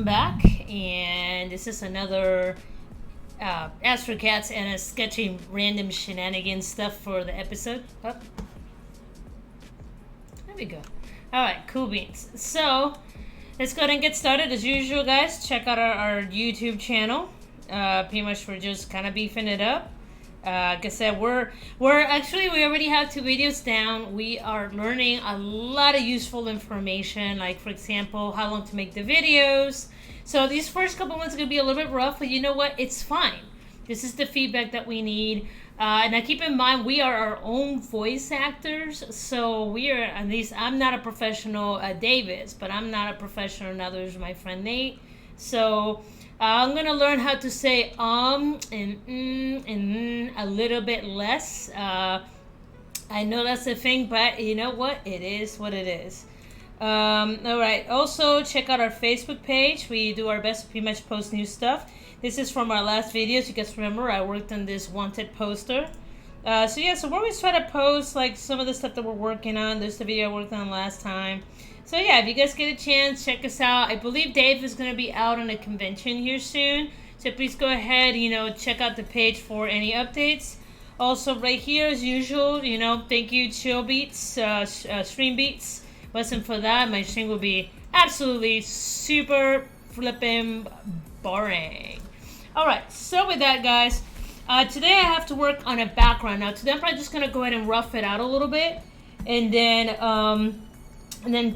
back, and this is another Astrocats and a sketching random shenanigans stuff for the episode. Oh. There we go. Alright, cool beans. So, let's go ahead and get started. As usual, guys, check out our YouTube channel. Pretty much we're just kind of beefing it up. Like I said, we already have 2 videos down. We are learning a lot of useful information, like for example, how long to make the videos. So these first couple ones are going to be a little bit rough, but you know what? It's fine. This is the feedback that we need. And now keep in mind, we are our own voice actors. So we are, at least I'm not a professional Davis, but I'm not a professional, neither is my friend Nate. So I'm going to learn how to say and a little bit less. I know that's a thing, but you know what? It is what it is. Alright, also check out our Facebook page. We do our best to pretty much post new stuff. This is from our last videos. You guys remember I worked on this wanted poster. So we always try to post like some of the stuff that we're working on. There's the video I worked on last time. So yeah, if you guys get a chance, check us out. I believe Dave is going to be out on a convention here soon. So please go ahead, check out the page for any updates. Also right here, as usual, thank you, Chill Beats, Stream Beats. Wasn't for that, my stream would be absolutely super flipping boring. Alright, so with that, guys, today I have to work on a background. Now, today I'm probably just going to go ahead and rough it out a little bit. And then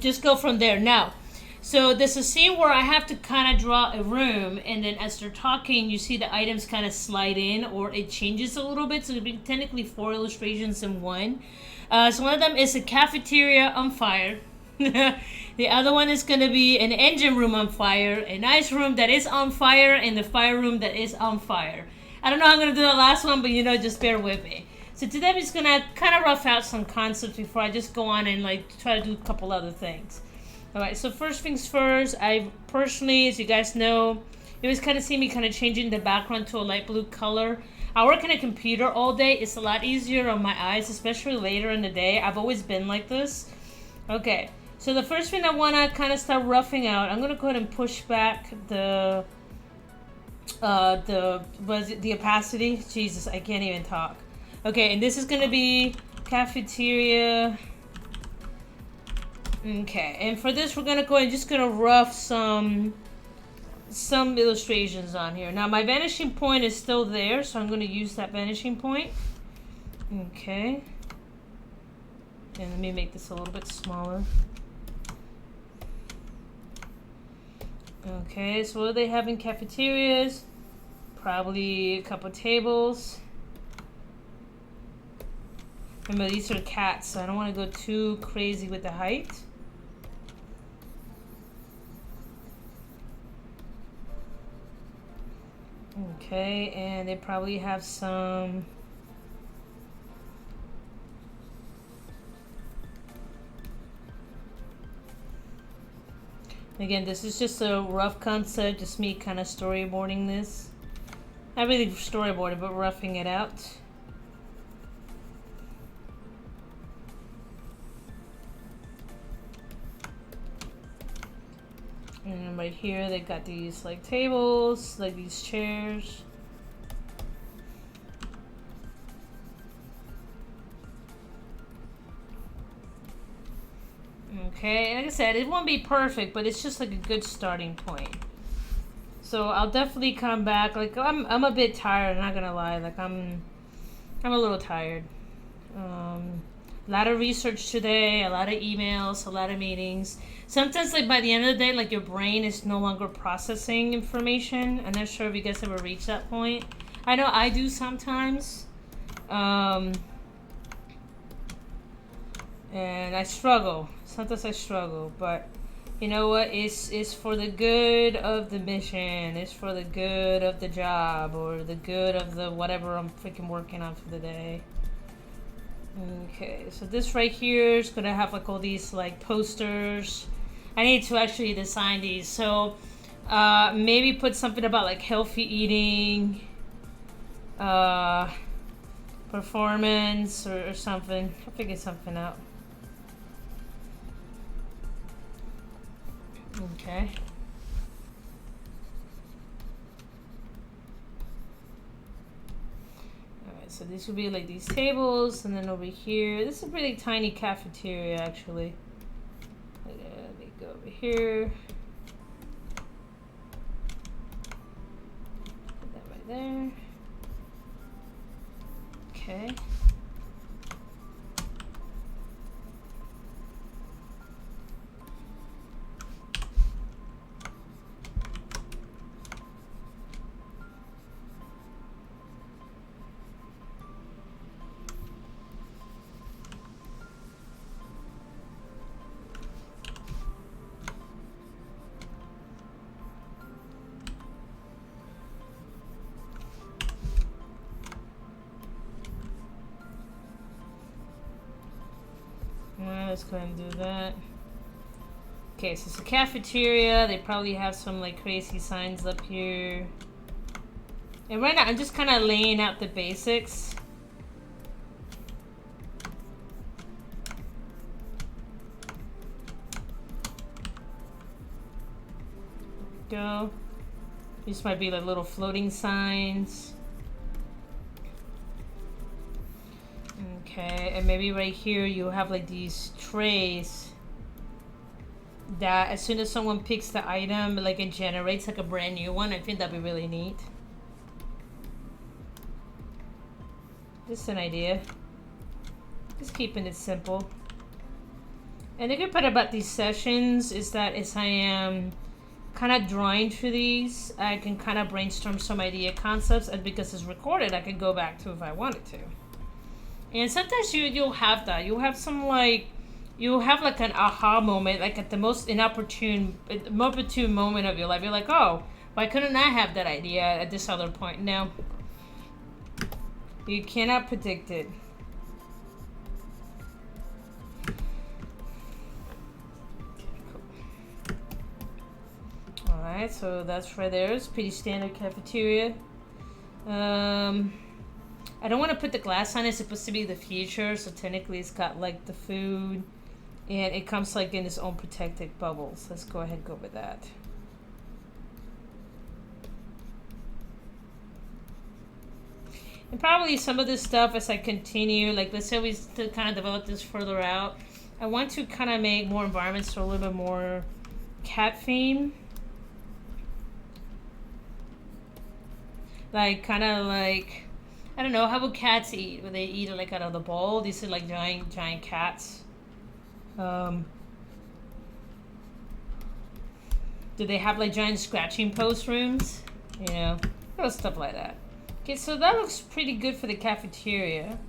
just go from there. Now, so there's a scene where I have to kind of draw a room, and then as they're talking, you see the items kind of slide in, or it changes a little bit. So it'll be technically 4 illustrations in one. So one of them is a cafeteria on fire. The other one is going to be an engine room on fire, an ice room that is on fire, and the fire room that is on fire. I don't know how I'm going to do the last one, but just bear with me. So today I'm just going to kind of rough out some concepts before I just go on and try to do a couple other things. Alright, so first things first, I personally, as you guys know, you always kind of see me kind of changing the background to a light blue color. I work on a computer all day. It's a lot easier on my eyes, especially later in the day. I've always been like this. Okay, so the first thing I want to kind of start roughing out, I'm going to go ahead and push back the opacity. Jesus, I can't even talk. Okay, and this is going to be cafeteria. Okay, and for this we're going to go and just going to rough some illustrations on here. Now my vanishing point is still there, so I'm going to use that vanishing point. Okay. And let me make this a little bit smaller. Okay, so what do they have in cafeterias? Probably a couple tables. Remember, these are cats, so I don't want to go too crazy with the height. Okay, and they probably have some... Again, this is just a rough concept, just me kind of storyboarding this. Not really storyboarding, but roughing it out. And right here, they got these like tables, like these chairs. Okay, like I said, it won't be perfect, but it's just like a good starting point. So I'll definitely come back. Like I'm a bit tired, I'm not gonna lie. Like I'm a little tired. A lot of research today, a lot of emails, a lot of meetings. Sometimes, like by the end of the day, like your brain is no longer processing information. I'm not sure if you guys ever reach that point. I know I do sometimes. And I struggle. Sometimes I struggle, but you know what? It's for the good of the mission. It's for the good of the job, or the good of the whatever I'm freaking working on for the day. Okay, so this right here is gonna have like all these like posters. I need to actually design these. So maybe put something about like healthy eating, performance, or something. I'll figure something out. Okay. so this would be like these tables, and then over here, this is a pretty tiny cafeteria actually. Let me go over here. Put that right there. Okay. Let's go ahead and do that. Okay, so it's a cafeteria. They probably have some like crazy signs up here. And right now I'm just kind of laying out the basics. Go. These might be like little floating signs. Okay, and maybe right here you have like these trays that as soon as someone picks the item, like it generates like a brand new one. I think that'd be really neat. Just an idea. Just keeping it simple. And the good part about these sessions is that as I am kind of drawing through these, I can kind of brainstorm some idea concepts, and because it's recorded, I could go back to if I wanted to. And sometimes you'll have that. You'll have some like, you'll have like an aha moment, like at the most inopportune moment of your life. You're like, oh, why couldn't I have that idea at this other point? No. You cannot predict it. Alright, so that's right there. It's pretty standard cafeteria. I don't want to put the glass on it. It's supposed to be the future, so technically it's got like the food, and it comes like in its own protected bubbles. Let's go ahead and go with that. And probably some of this stuff as I continue, like let's say we still kind of develop this further out, I want to kind of make more environments so a little bit more cat theme. Like kind of like, I don't know, how would cats eat? Would they eat it like out of the bowl? These are like giant cats. Do they have like giant scratching post rooms? You know, little stuff like that. Okay, so that looks pretty good for the cafeteria.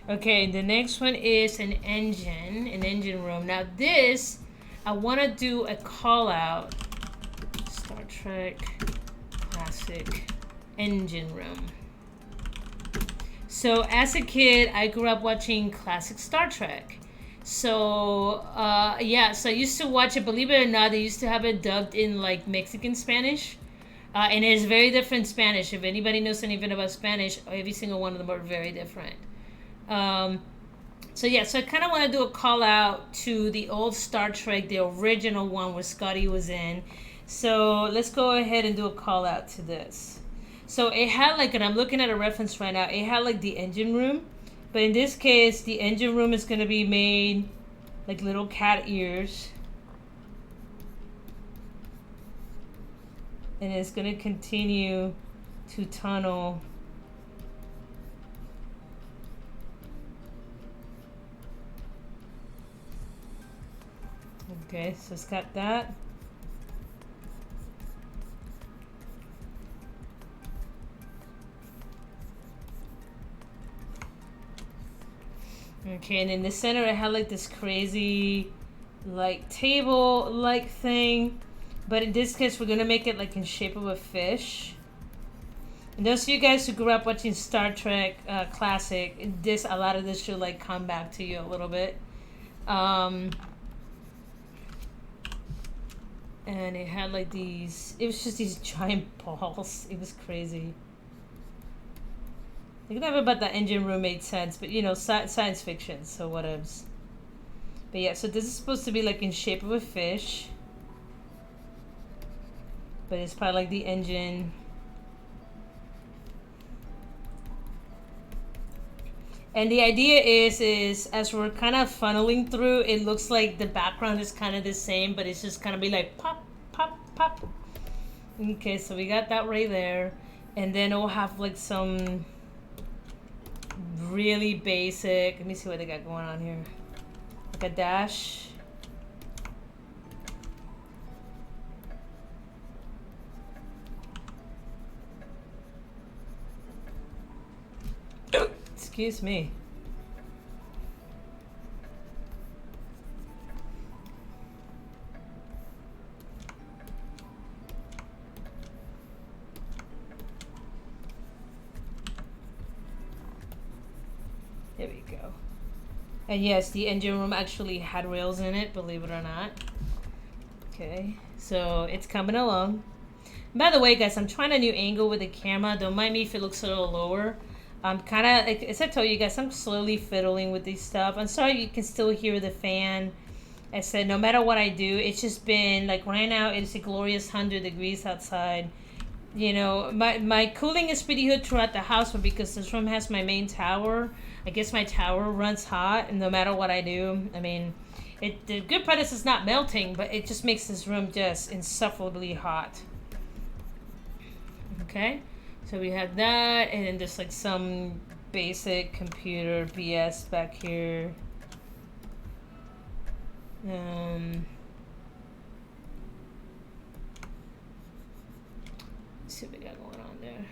Okay, the next one is an engine room. Now this, I want to do a call out. Star Trek Classic engine room. So as a kid, I grew up watching classic Star Trek. So yeah, so I used to watch it. Believe it or not, they used to have it dubbed in like Mexican Spanish. And it's very different Spanish. If anybody knows anything about Spanish, every single one of them are very different. So yeah, so I kind of want to do a call out to the old Star Trek, the original one where Scotty was in. So let's go ahead and do a call out to this. So it had like, and I'm looking at a reference right now, it had like the engine room. But in this case, the engine room is going to be made like little cat ears. And it's going to continue to tunnel. Okay, so it's got that. Okay, and in the center it had like this crazy like table like thing, but in this case we're gonna make it like in shape of a fish. And those of you guys who grew up watching Star Trek Classic, a lot of this should like come back to you a little bit. And it had like these, it was just these giant balls. It was crazy. I never about that engine room made sense, but you know, science fiction, so whatevs. But yeah, so this is supposed to be like in shape of a fish. But it's probably like the engine. And the idea is as we're kind of funneling through, it looks like the background is kind of the same, but it's just kind of be like pop, pop, pop. Okay, so we got that right there. And then we'll have like some really basic, let me see what they got going on here. Like a dash. Excuse me. There we go. And yes, the engine room actually had rails in it, believe it or not. Okay, so it's coming along. By the way, guys, I'm trying a new angle with the camera. Don't mind me if it looks a little lower. I'm kind of, as I told you guys, I'm slowly fiddling with this stuff. I'm sorry you can still hear the fan. I said, no matter what I do, it's just been, like right now, it's a glorious 100 degrees outside. You know, my cooling is pretty good throughout the house, but because this room has my main tower, I guess my tower runs hot, and no matter what I do, I mean, the good part is it's not melting, but it just makes this room just insufferably hot. Okay, so we have that, and then there's like some basic computer BS back here. Let's see what we got going on there.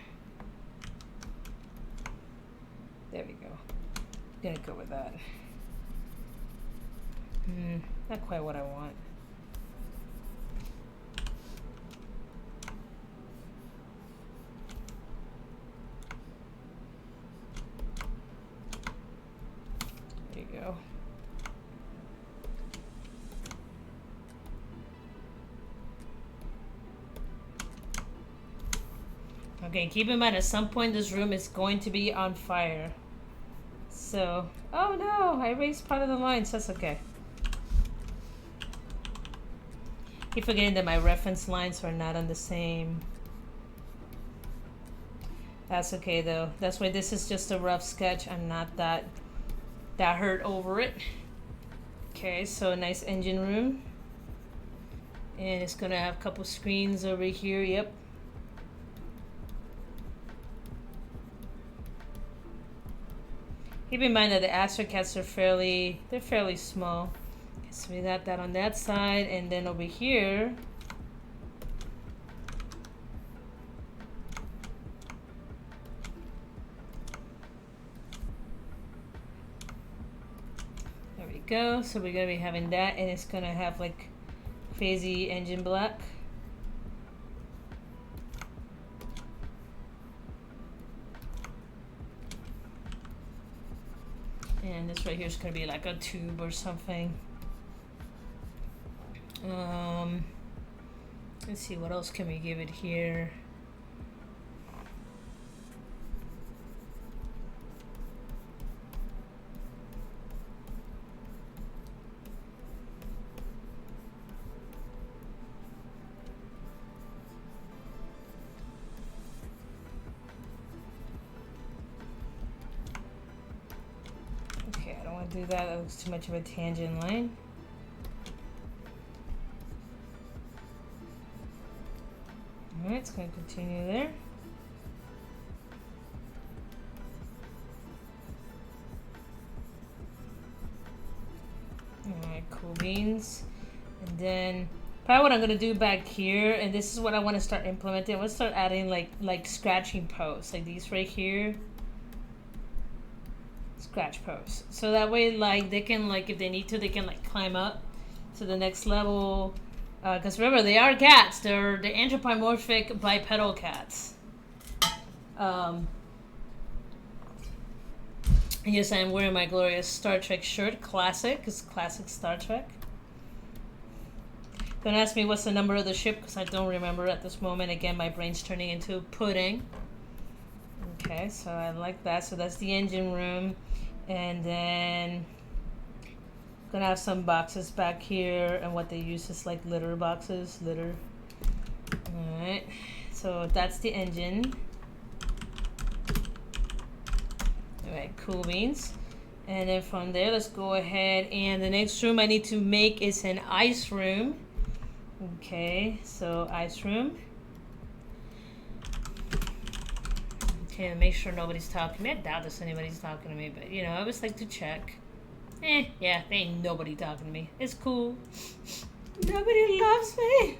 There we go. Gonna go with that. Not quite what I want. There you go. Okay, keep in mind at some point this room is going to be on fire. So, oh no, I erased part of the lines, that's okay. Keep forgetting that my reference lines are not on the same. That's okay though. That's why this is just a rough sketch. I'm not that hurt over it. Okay, so a nice engine room. And it's gonna have a couple screens over here, yep. Keep in mind that the Astrocats are fairly small. Okay, so we got that on that side, and then over here, there we go. So we're gonna be having that, and it's gonna have like crazy engine black. And this right here is going to be like a tube or something. Let's see, what else can we give it here? Do that looks too much of a tangent line. Alright, it's going to continue there. Alright, cool beans. And then probably what I'm going to do back here, and this is what I want to start implementing. I want to start adding like scratching posts, like these right here. Scratch posts, so that way like they can, like if they need to, they can like climb up to the next level, because remember, they are cats. They're the anthropomorphic bipedal cats. Yes, I'm wearing my glorious Star Trek shirt. Classic. It's classic Star Trek. Don't ask me what's the number of the ship, because I don't remember at this moment. Again, my brain's turning into pudding. Okay, so I like that. So that's the engine room. And then gonna have some boxes back here, and what they use is like litter boxes. Litter. Alright, so that's the engine. All right, cool beans. And then from there, let's go ahead, and the next room I need to make is an ice room. Okay, so ice room. Okay, make sure nobody's talking to me. I doubt there's anybody's talking to me, but you know, I always like to check. Yeah, there ain't nobody talking to me. It's cool. Nobody loves me.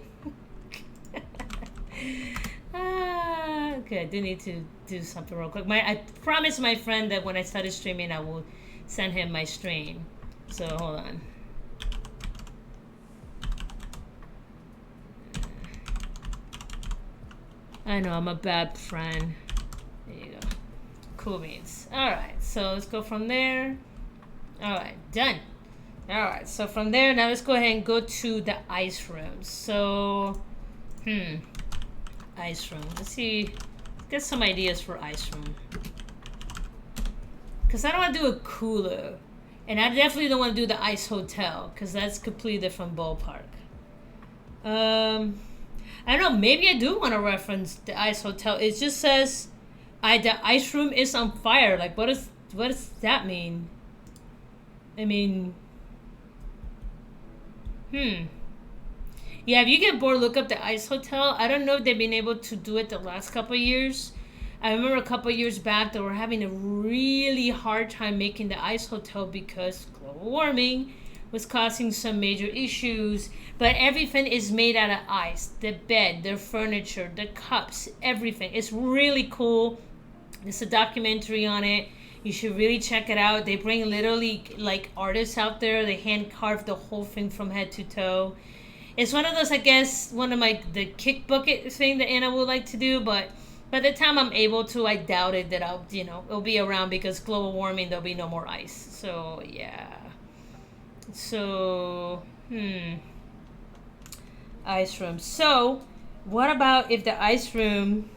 Okay, I do need to do something real quick. I promised my friend that when I started streaming, I will send him my stream. So hold on. I know I'm a bad friend. There you go. Cool beans. All right, so let's go from there. All right, done. All right, so from there, now let's go ahead and go to the ice room. So, ice room. Let's see. Let's get some ideas for ice room. Because I don't want to do a cooler. And I definitely don't want to do the ice hotel. Because that's completely different ballpark. I don't know. Maybe I do want to reference the ice hotel. It just says the ice room is on fire. Like, what does that mean? I mean, yeah, if you get bored, look up the Ice Hotel. I don't know if they've been able to do it the last couple of years. I remember a couple of years back they were having a really hard time making the Ice Hotel because global warming was causing some major issues. But everything is made out of ice. The bed, the furniture, the cups, everything. It's really cool. There's a documentary on it. You should really check it out. They bring literally like artists out there. They hand carve the whole thing from head to toe. It's one of those, I guess, one of the kick bucket thing that Anna would like to do. But by the time I'm able to, I doubt it that it'll be around because global warming, there'll be no more ice. So yeah. So ice room. So what about if the ice room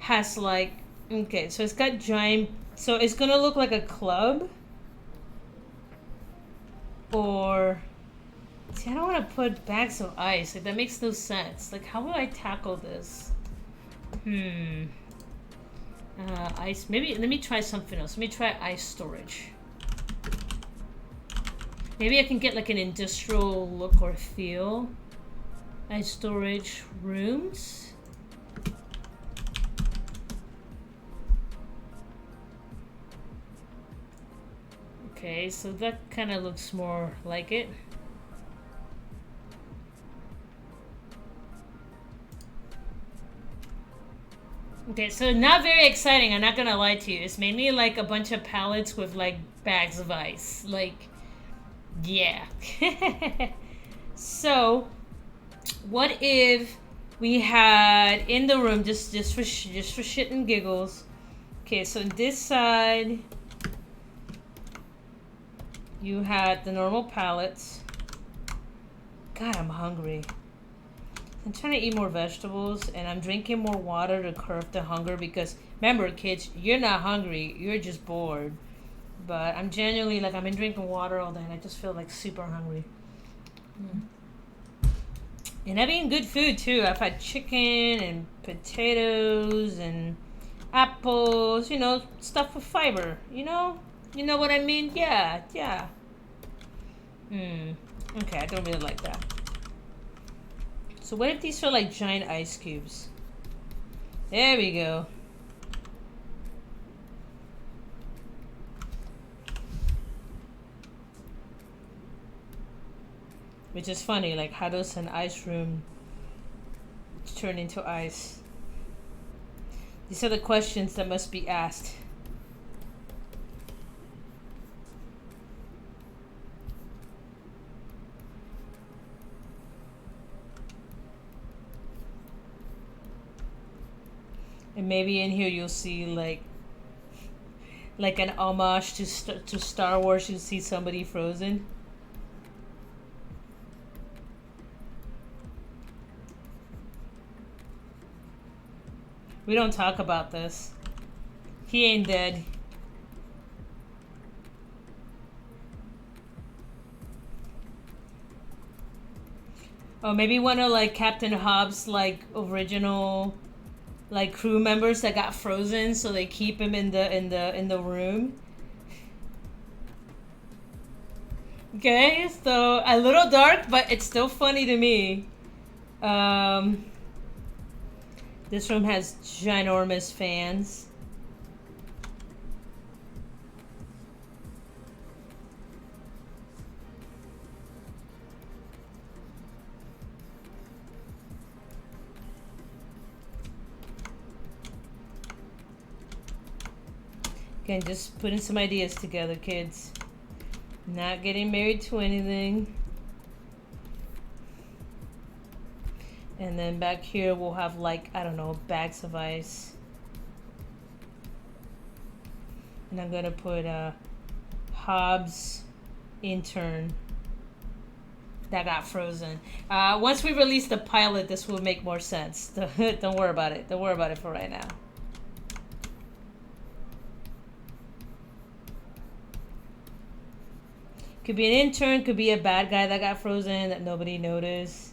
has like, okay, so it's got giant. So it's going to look like a club. Or, see, I don't want to put bags of ice. Like, that makes no sense. Like, how will I tackle this? Ice. Maybe, let me try something else. Let me try ice storage. Maybe I can get like an industrial look or feel. Ice storage rooms. Okay, so that kind of looks more like it. Okay, so not very exciting, I'm not gonna lie to you. It's mainly like a bunch of pallets with like bags of ice. Like, yeah. So, what if we had in the room, just for shit and giggles. Okay, so this side you had the normal pallets. God, I'm hungry. I'm trying to eat more vegetables and I'm drinking more water to curb the hunger because remember, kids, you're not hungry, you're just bored. But I'm genuinely like, I've been drinking water all day and I just feel like super hungry. And I've eaten good food too. I've had chicken and potatoes and apples, stuff with fiber, You know what I mean? Yeah. Okay, I don't really like that. So what if these are like giant ice cubes? There we go. Which is funny, like how does an ice room turn into ice? These are the questions that must be asked. And maybe in here you'll see like an homage to Star Wars. You'll see somebody frozen. We don't talk about this. He ain't dead. Or maybe one of like Captain Hobbes like original like crew members that got frozen, so they keep him in the room. Okay, so a little dark, but it's still funny to me. This room has ginormous fans. Again, just putting some ideas together, kids. Not getting married to anything. And then back here we'll have, like, I don't know, bags of ice. And I'm gonna put Hobbes intern that got frozen. Once we release the pilot, this will make more sense. Don't worry about it. Don't worry about it for right now. Could be an intern, could be a bad guy that got frozen that nobody noticed.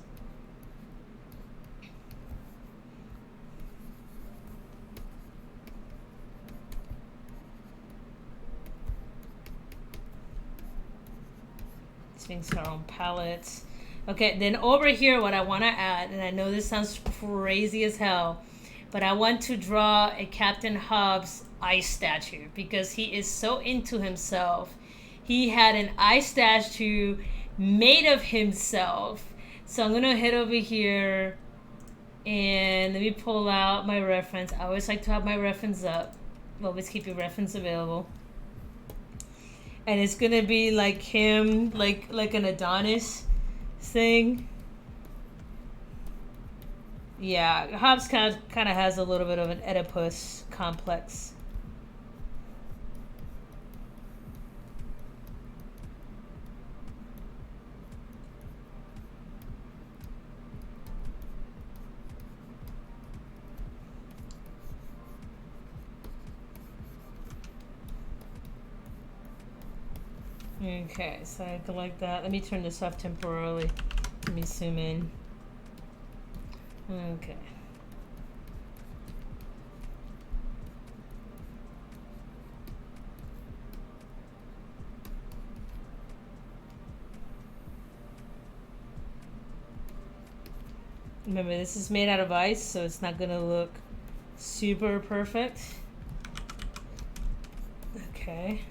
These things are on pallets. Okay, then over here, what I want to add, and I know this sounds crazy as hell, but I want to draw a Captain Hobbes ice statue because he is so into himself. He had an ice statue made of himself. So I'm going to head over here and let me pull out my reference. I always like to have my reference up. Always keep your reference available. And it's going to be like him, like an Adonis thing. Yeah, Hobbes kind of has a little bit of an Oedipus complex. Okay, so I go like that. Let me turn this off temporarily. Let me zoom in. Okay. Remember, this is made out of ice, so it's not gonna look super perfect. Okay.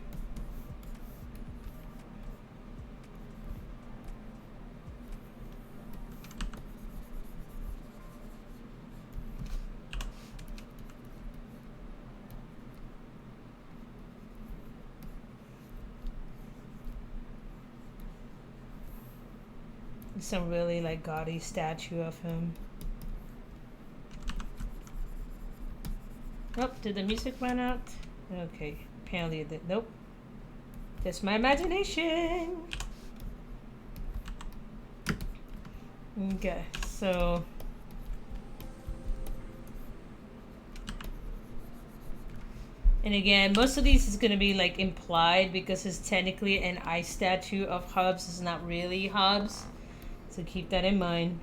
Some really like gaudy statue of him. Oh, did the music run out? Okay, apparently it did. Nope. Just my imagination. Okay, so and again, most of these is gonna be like implied because it's technically an ice statue of Hobbes. It's not really Hobbes. So keep that in mind.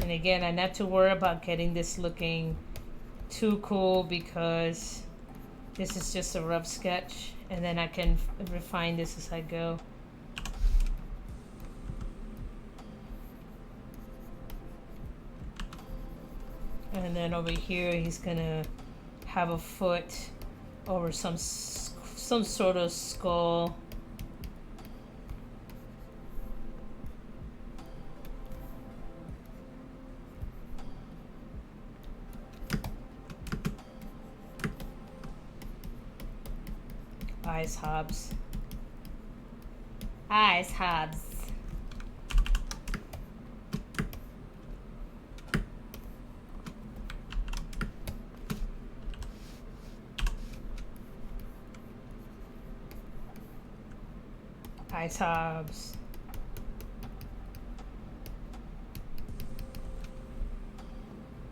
And again, I not to worry about getting this looking too cool because this is just a rough sketch and then I can refine this as I go. And then over here he's gonna have a foot over some sort of skull. Eyes Hobbes. Eyes Hobbes. Ice Hobbes.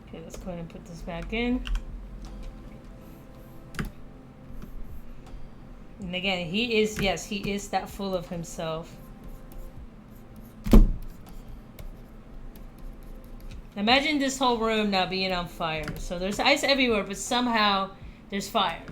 Okay, let's go ahead and put this back in. And again, he is, yes, he is that full of himself. Imagine this whole room now being on fire. So there's ice everywhere, but somehow there's fire.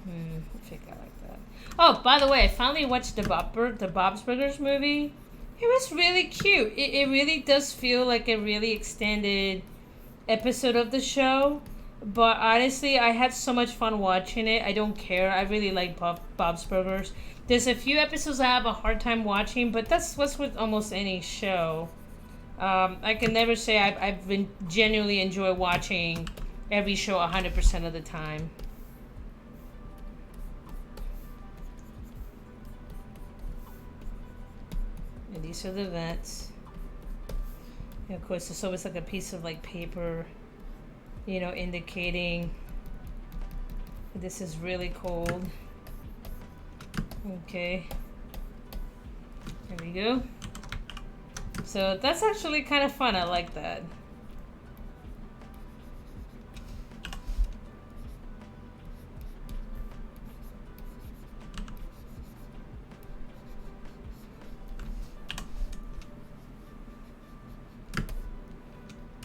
I think I like that. Oh, by the way, I finally watched the Bob's Burgers movie. It was really cute. It really does feel like a really extended episode of the show. But honestly, I had so much fun watching it. I don't care. I really like Bob's Burgers. There's a few episodes I have a hard time watching, but that's what's with almost any show. I can never say I've been genuinely enjoy watching every show 100% of the time. And these are the vents. And of course, there's always like a piece of like paper, you know, indicating this is really cold. Okay. There we go. So that's actually kind of fun. I like that.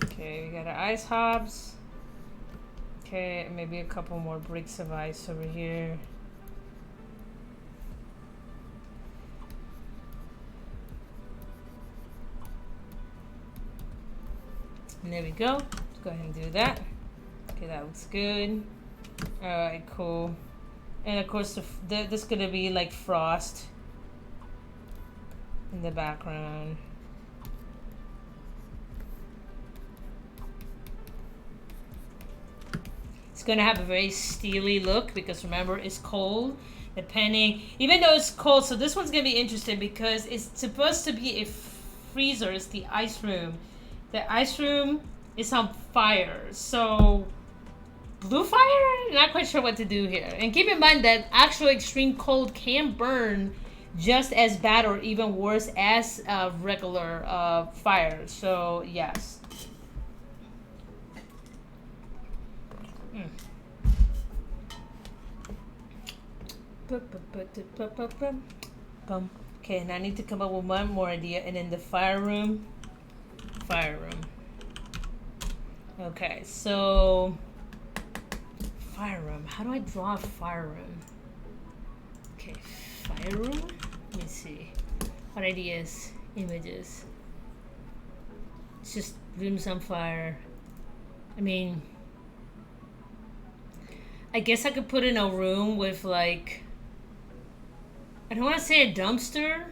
Okay, we got our ice Hobbes. Okay, maybe a couple more bricks of ice over here. And there we go. Let's go ahead and do that. Okay, that looks good. Alright, cool. And of course, there's gonna be like frost in the background. It's gonna have a very steely look because remember, it's cold. Depending, even though it's cold, so this one's gonna be interesting because it's supposed to be a freezer. It's the ice room. The ice room is on fire, so blue fire? Not quite sure what to do here. And keep in mind that actual extreme cold can burn just as bad or even worse as regular fire. So yes. Okay, and I need to come up with one more idea, and in the fire room. Okay, so fire room. How do I draw a fire room? Okay, fire room. Let me see. What ideas? Images. It's just rooms on fire. I mean, I guess I could put in a room with like, I don't want to say a dumpster.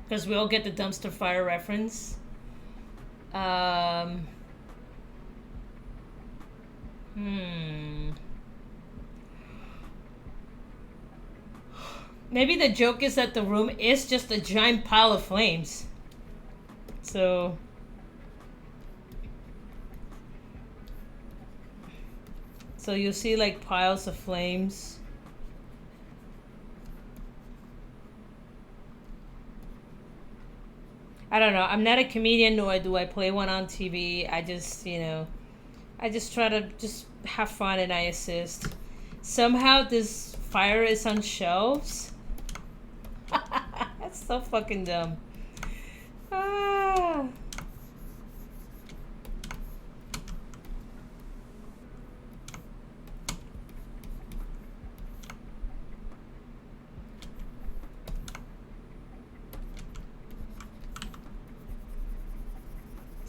Because we all get the dumpster fire reference. Maybe the joke is that the room is just a giant pile of flames. So you'll see like piles of flames. I don't know. I'm not a comedian, nor do I play one on TV. I just, you know, I just try to just have fun and I assist. Somehow this fire is on shelves. That's so fucking dumb. Ah.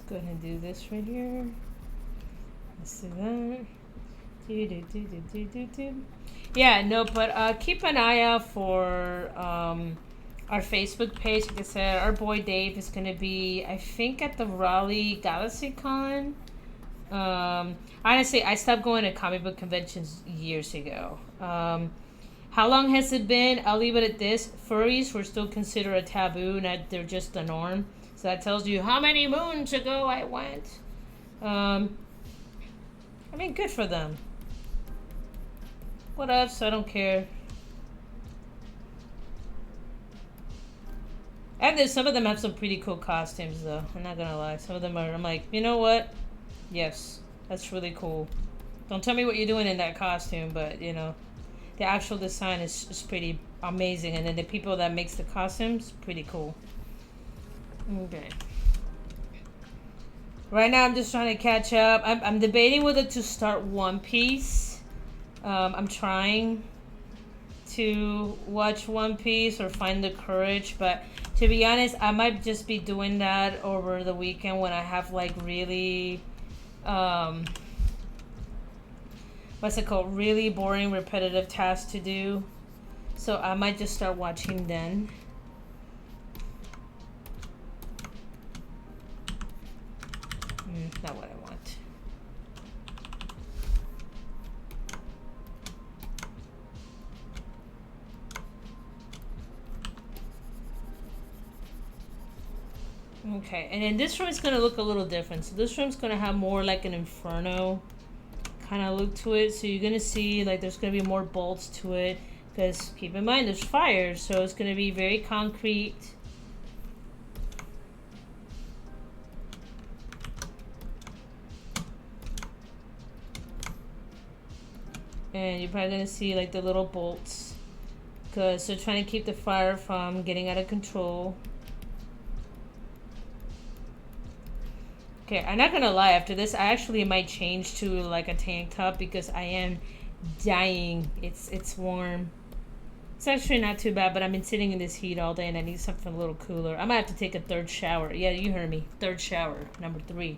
Go ahead and do this right here. Let's do that. Yeah, no, but keep an eye out for our Facebook page. Like I said, our boy Dave is going to be, I think, at the Raleigh GalaxyCon. Honestly, I stopped going to comic book conventions years ago. How long has it been? I'll leave it at this. Furries were still considered a taboo, not they're just the norm. So that tells you how many moons ago I went. I mean, good for them. What else? I don't care. And then some of them have some pretty cool costumes, though. I'm not gonna lie. Some of them are. I'm like, you know what? Yes, that's really cool. Don't tell me what you're doing in that costume, but you know, the actual design is pretty amazing, and then the people that makes the costumes, pretty cool. Okay. Right now, I'm just trying to catch up. I'm debating whether to start One Piece. I'm trying to watch One Piece or find the courage, but to be honest, I might just be doing that over the weekend when I have like really, what's it called? Really boring, repetitive tasks to do. So I might just start watching then. Not what I want. Okay, and then this room is going to look a little different. So this room's going to have more like an inferno kind of look to it. So you're going to see like there's going to be more bolts to it. Because keep in mind there's fire, so it's going to be very concrete. And you're probably going to see like the little bolts. Because they're trying to keep the fire from getting out of control. Okay, I'm not gonna lie, after this I actually might change to like a tank top because I am dying. It's warm. It's actually not too bad, but I've been sitting in this heat all day and I need something a little cooler. I might have to take a third shower. Yeah, you heard me. Third shower, number 3.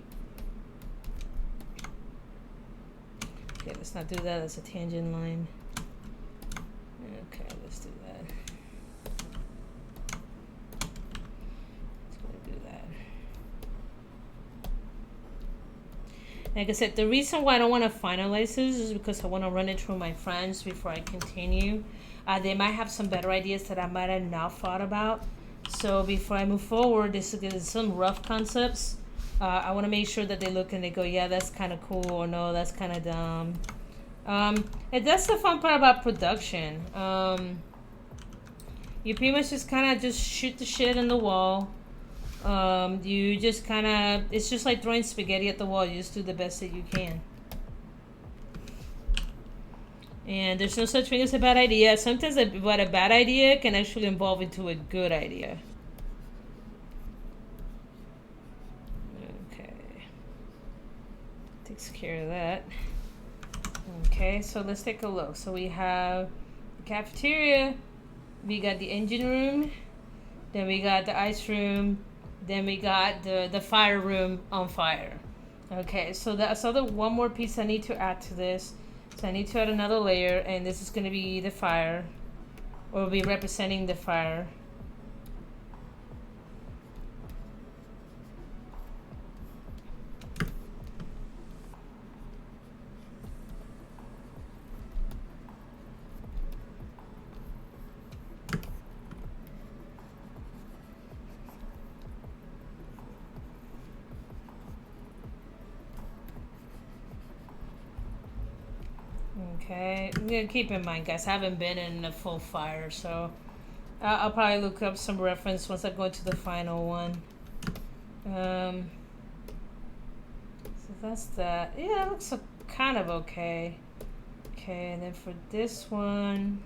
Okay, let's not do that. That's a tangent line. Okay, let's do that. Let's go do that. Like I said, the reason why I don't want to finalize this is because I want to run it through my friends before I continue. They might have some better ideas that I might have not thought about. So before I move forward, this is some rough concepts. I want to make sure that they look and they go, yeah, that's kind of cool, or no, that's kind of dumb. And that's the fun part about production. You pretty much just kind of just shoot the shit in the wall. You just kind of, it's just like throwing spaghetti at the wall. You just do the best that you can. And there's no such thing as a bad idea. Sometimes a bad idea can actually evolve into a good idea. Okay. Takes care of that. Okay, so let's take a look. So we have the cafeteria. We got the engine room. Then we got the ice room. Then we got the fire room on fire. Okay, so that's the one more piece I need to add to this. So I need to add another layer, and this is going to be the fire, or be representing the fire. Okay, I'm gonna keep in mind, guys, I haven't been in a full fire, so I'll probably look up some reference once I go into the final one. So that's that. Yeah, it looks kind of okay. Okay, and then for this one,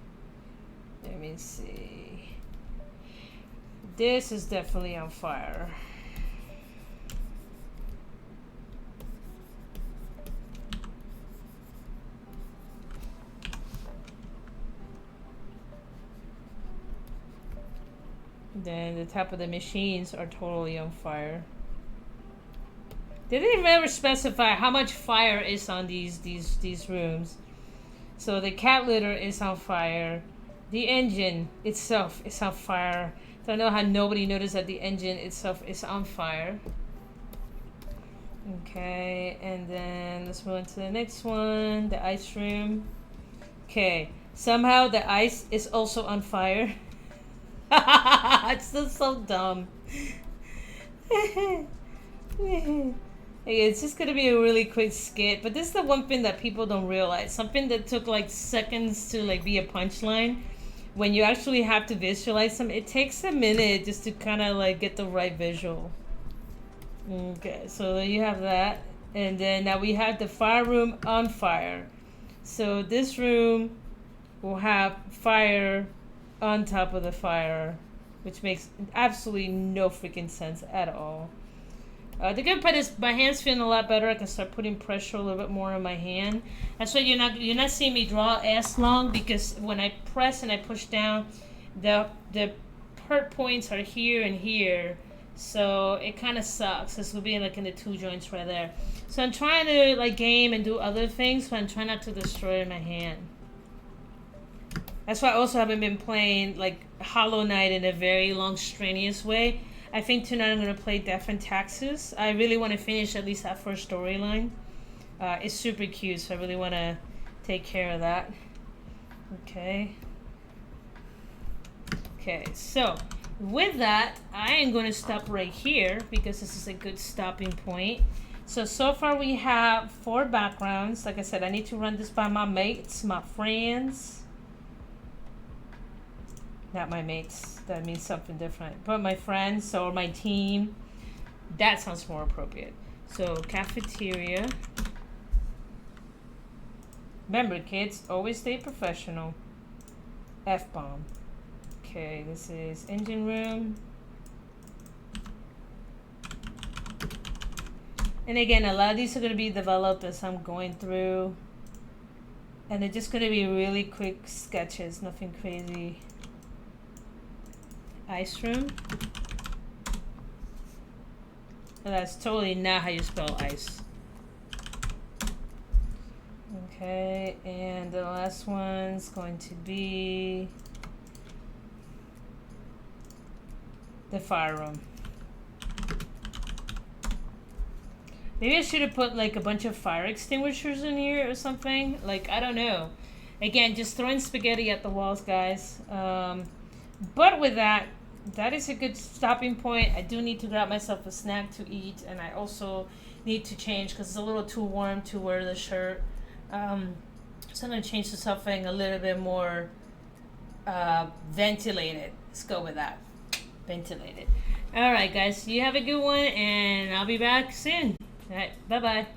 let me see. This is definitely on fire. Then the top of the machines are totally on fire. They didn't ever specify how much fire is on these rooms. So the cat litter is on fire. The engine itself is on fire. Don't know how nobody noticed that the engine itself is on fire. Okay, and then let's move on to the next one, the ice room. Okay, somehow the ice is also on fire. It's still so dumb. And It's just gonna be a really quick skit, but this is the one thing that people don't realize. Something that took like seconds to like be a punchline. When you actually have to visualize them, it takes a minute just to kind of like get the right visual. Okay, so there you have that. And then now we have the fire room on fire. So this room will have fire on top of the fire, which makes absolutely no freaking sense at all. The good part is my hand's feeling a lot better. I can start putting pressure a little bit more on my hand. That's why you're not seeing me draw as long, because when I press and I push down, the hurt points are here and here. So it kind of sucks. This will be like in the 2 joints right there. So I'm trying to like game and do other things, but I'm trying not to destroy my hand. That's why I also haven't been playing like Hollow Knight in a very long, strenuous way. I think tonight I'm going to play Death and Taxes. I really want to finish at least that first storyline. It's super cute, so I really want to take care of that. Okay. Okay, so with that, I am going to stop right here because this is a good stopping point. So far we have 4 backgrounds. Like I said, I need to run this by my mates, my friends. Not my mates. That means something different. But my friends or my team. That sounds more appropriate. So, cafeteria. Remember, kids, always stay professional. F-bomb. Okay, this is engine room. And again, a lot of these are going to be developed as I'm going through. And they're just going to be really quick sketches. Nothing crazy. Ice room. And that's totally not how you spell ice. Okay, and the last one's going to be the fire room. Maybe I should have put like a bunch of fire extinguishers in here or something. Like, I don't know. Again, just throwing spaghetti at the walls, guys. But with that, that is a good stopping point. I do need to grab myself a snack to eat, and I also need to change because it's a little too warm to wear the shirt. So I'm going to change to something a little bit more ventilated. Let's go with that. Ventilated. All right, guys. You have a good one, and I'll be back soon. All right. Bye-bye.